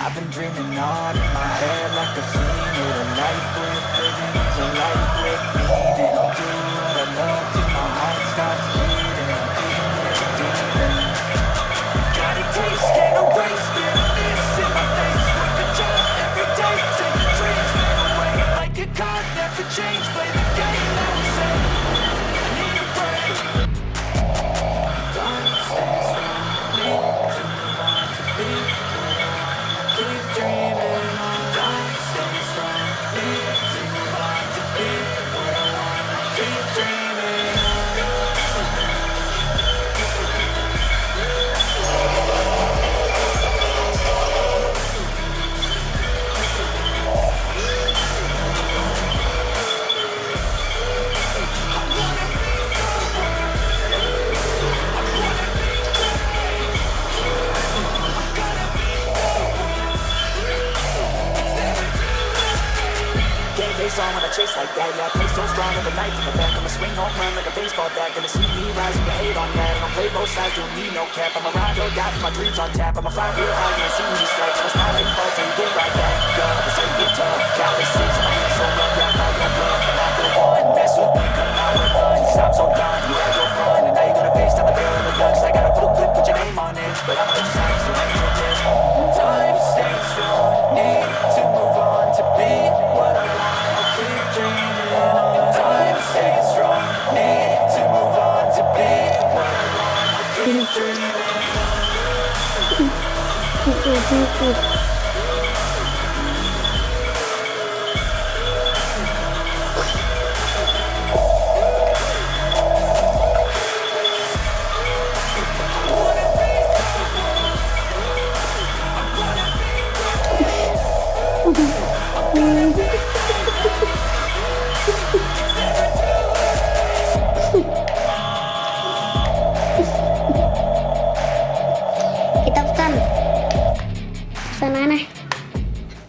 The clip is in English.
I've been dreaming on in my head like I've seen it. A life worth living is a life worth leading. I'll do what I love till my heart stops beating. I'm feeding it demon. Got a taste, can't erase, feel this in my face. Work a job every day, take the dreams fade away. Like a card, never change, play the game that we say. I need a break. Time stays strong, need to move on to be. Keep dreaming on, time stays strong, need to move on to be what I want. Keep dreaming on. Face on when I chase like that, yeah, I play so strong with the knife in the back. I'ma swing home run like a baseball bat. Gonna see me rise with the hate on that. I don't play both sides, don't need no cap. I'm a ride or die for my dreams on tap. I'ma fly real high, you ain't seen me strike. I'ma smile like falls and get right back. Go, this ain't get tough. Calluses, my hands so rough, yeah, I call your bluff. And I go on, mess with me, come out with fun. Stop so done, you had your fun. And now you gonna face down the barrel of the gun. Cause I got a full clip, put your name on it. But I'ma let you sign, so I ain't your test. Time stays strong, need to move on to be what I want. Keep dreaming on, time stays strong, need to move on to be what I want. Keep dreaming on. Kita pesan sana.